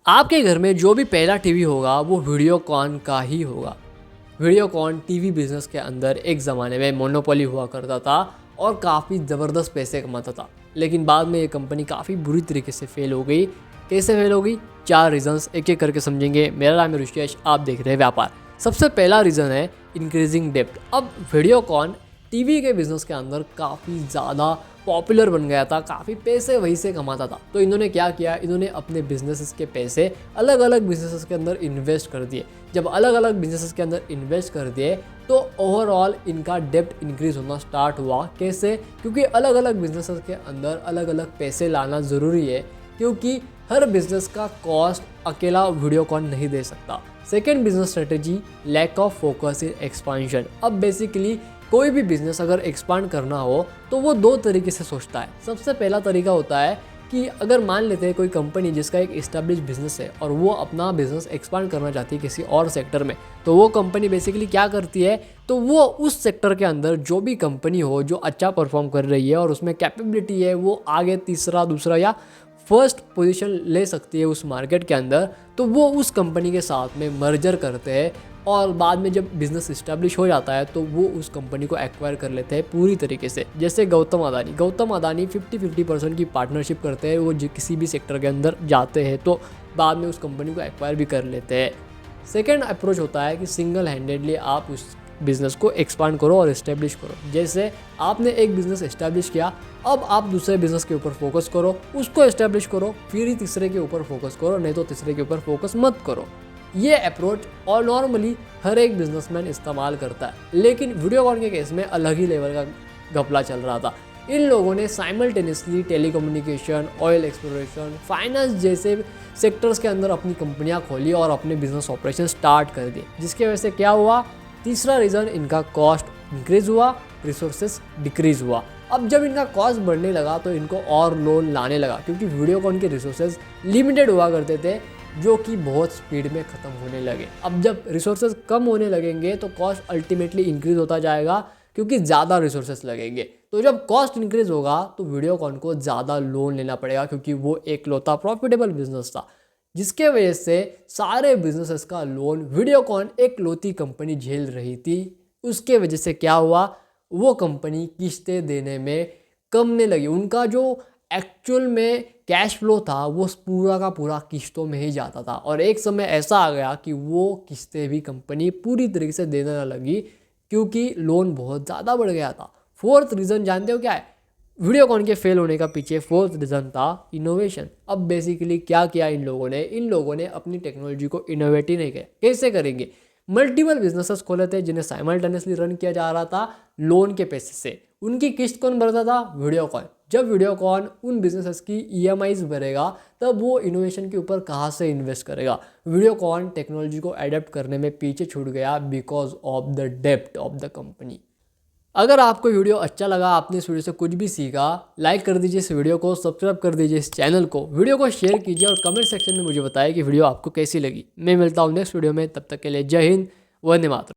आपके घर में जो भी पहला टीवी होगा वो वीडियोकॉन का ही होगा। वीडियोकॉन टीवी बिजनेस के अंदर एक ज़माने में मोनोपोली हुआ करता था और काफ़ी ज़बरदस्त पैसे कमाता था, लेकिन बाद में ये कंपनी काफ़ी बुरी तरीके से फेल हो गई। कैसे फेल हो गई? 4 रीजंस एक एक करके समझेंगे। मेरा नाम है ऋषिकेश, आप देख रहे हैं व्यापार। सबसे पहला रीज़न है इंक्रीजिंग डेप्ट। अब वीडियोकॉन टीवी के बिज़नेस के अंदर काफ़ी ज़्यादा पॉपुलर बन गया था, काफ़ी पैसे वहीं से कमाता था। तो इन्होंने क्या किया, इन्होंने अपने बिजनेसेस के पैसे अलग अलग बिजनेसेस के अंदर इन्वेस्ट कर दिए। जब अलग अलग बिजनेसेस के अंदर इन्वेस्ट कर दिए तो ओवरऑल इनका डेप्ट इंक्रीज होना स्टार्ट हुआ। कैसे? क्योंकि अलग अलग बिजनेसेस के अंदर अलग अलग पैसे लाना ज़रूरी है, क्योंकि हर बिजनेस का कॉस्ट अकेला वीडियोकॉन नहीं दे सकता। Second business strategy, lack of focus in expansion. अब बेसिकली कोई भी बिजनेस अगर एक्सपांड करना हो तो वो 2 तरीके से सोचता है। सबसे पहला तरीका होता है कि अगर मान लेते हैं कोई कंपनी जिसका एक इस्टेब्लिश बिजनेस है और वो अपना बिजनेस एक्सपांड करना चाहती है किसी और सेक्टर में, तो वो कंपनी बेसिकली क्या करती है, तो वो उस सेक्टर के अंदर जो भी कंपनी हो जो अच्छा परफॉर्म कर रही है और उसमें कैपेबिलिटी है, वो आगे तीसरा, दूसरा या फर्स्ट पोजीशन ले सकती है उस मार्केट के अंदर, तो वो उस कंपनी के साथ में मर्जर करते हैं और बाद में जब बिज़नेस इस्टेब्लिश हो जाता है तो वो उस कंपनी को एक्वायर कर लेते हैं पूरी तरीके से। जैसे गौतम अदानी 50-50% की पार्टनरशिप करते हैं। वो किसी भी सेक्टर के अंदर जाते हैं तो बाद में उस कंपनी को एक्वायर भी कर लेते हैं। सेकेंड अप्रोच होता है कि सिंगल हैंडेडली आप उस बिज़नेस को एक्सपांड करो और इस्टेब्लिश करो। जैसे आपने एक बिज़नेस इस्टेब्लिश किया, अब आप दूसरे बिज़नेस के ऊपर फोकस करो, उसको इस्टेब्लिश करो, फिर ही तीसरे के ऊपर फोकस करो, नहीं तो तीसरे के ऊपर फोकस मत करो। ये अप्रोच और नॉर्मली हर एक बिजनेसमैन इस्तेमाल करता है, लेकिन वीडियोकॉन के केस में अलग ही लेवल का घपला चल रहा था। इन लोगों ने simultaneously telecommunication, oil exploration, finance जैसे सेक्टर्स के अंदर अपनी कंपनियां खोली और अपने बिजनेस ऑपरेशन स्टार्ट कर दिए, जिसकी वजह से क्या हुआ? तीसरा रीज़न, इनका कॉस्ट इंक्रीज हुआ, रिसोर्सेज डिक्रीज हुआ। अब जब इनका कॉस्ट बढ़ने लगा तो इनको और लोन लाने लगा, क्योंकि वीडियोकॉन के रिसोर्सेज लिमिटेड हुआ करते थे जो कि बहुत स्पीड में ख़त्म होने लगे। अब जब रिसोर्सेज कम होने लगेंगे तो कॉस्ट अल्टीमेटली इंक्रीज होता जाएगा, क्योंकि ज़्यादा रिसोर्सेज लगेंगे। तो जब कॉस्ट इंक्रीज होगा तो वीडियोकॉन को ज़्यादा लोन लेना पड़ेगा, क्योंकि वो एकलौता प्रॉफिटेबल बिजनेस था, जिसके वजह से सारे बिजनेसेस का लोन वीडियोकॉन एकलौती कंपनी झेल रही थी। उसके वजह से क्या हुआ, वो कंपनी किस्तें देने में कमने लगी। उनका जो एक्चुअल में कैश फ्लो था वो पूरा का पूरा किस्तों में ही जाता था, और एक समय ऐसा आ गया कि वो किस्तें भी कंपनी पूरी तरीके से देने न लगी, क्योंकि लोन बहुत ज़्यादा बढ़ गया था। फोर्थ रीज़न जानते हो क्या है? वीडियोकॉन के फेल होने का पीछे फोर्थ रीज़न था इनोवेशन। अब बेसिकली क्या किया इन लोगों ने अपनी टेक्नोलॉजी को इनोवेट ही नहीं किया। कैसे करेंगे? मल्टीपल बिजनेसेस खोले थे जिन्हें साइमल्टेनियसली रन किया जा रहा था लोन के पैसे से। उनकी किस्त कौन भरता था? वीडियोकॉन। जब वीडियोकॉन उन बिजनेसेस की EMIs भरेगा तब वो इनोवेशन के ऊपर कहाँ से इन्वेस्ट करेगा? वीडियोकॉन टेक्नोलॉजी को अडेप्ट करने में पीछे छूट गया बिकॉज ऑफ द डेप्ट ऑफ द कंपनी। अगर आपको वीडियो अच्छा लगा, आपने इस वीडियो से कुछ भी सीखा, लाइक कर दीजिए इस वीडियो को, सब्सक्राइब कर दीजिए इस चैनल को, वीडियो को शेयर कीजिए और कमेंट सेक्शन में मुझे बताइए कि वीडियो आपको कैसी लगी। मैं मिलता हूँ नेक्स्ट वीडियो में, तब तक के लिए जय हिंद, वंदे मातरम।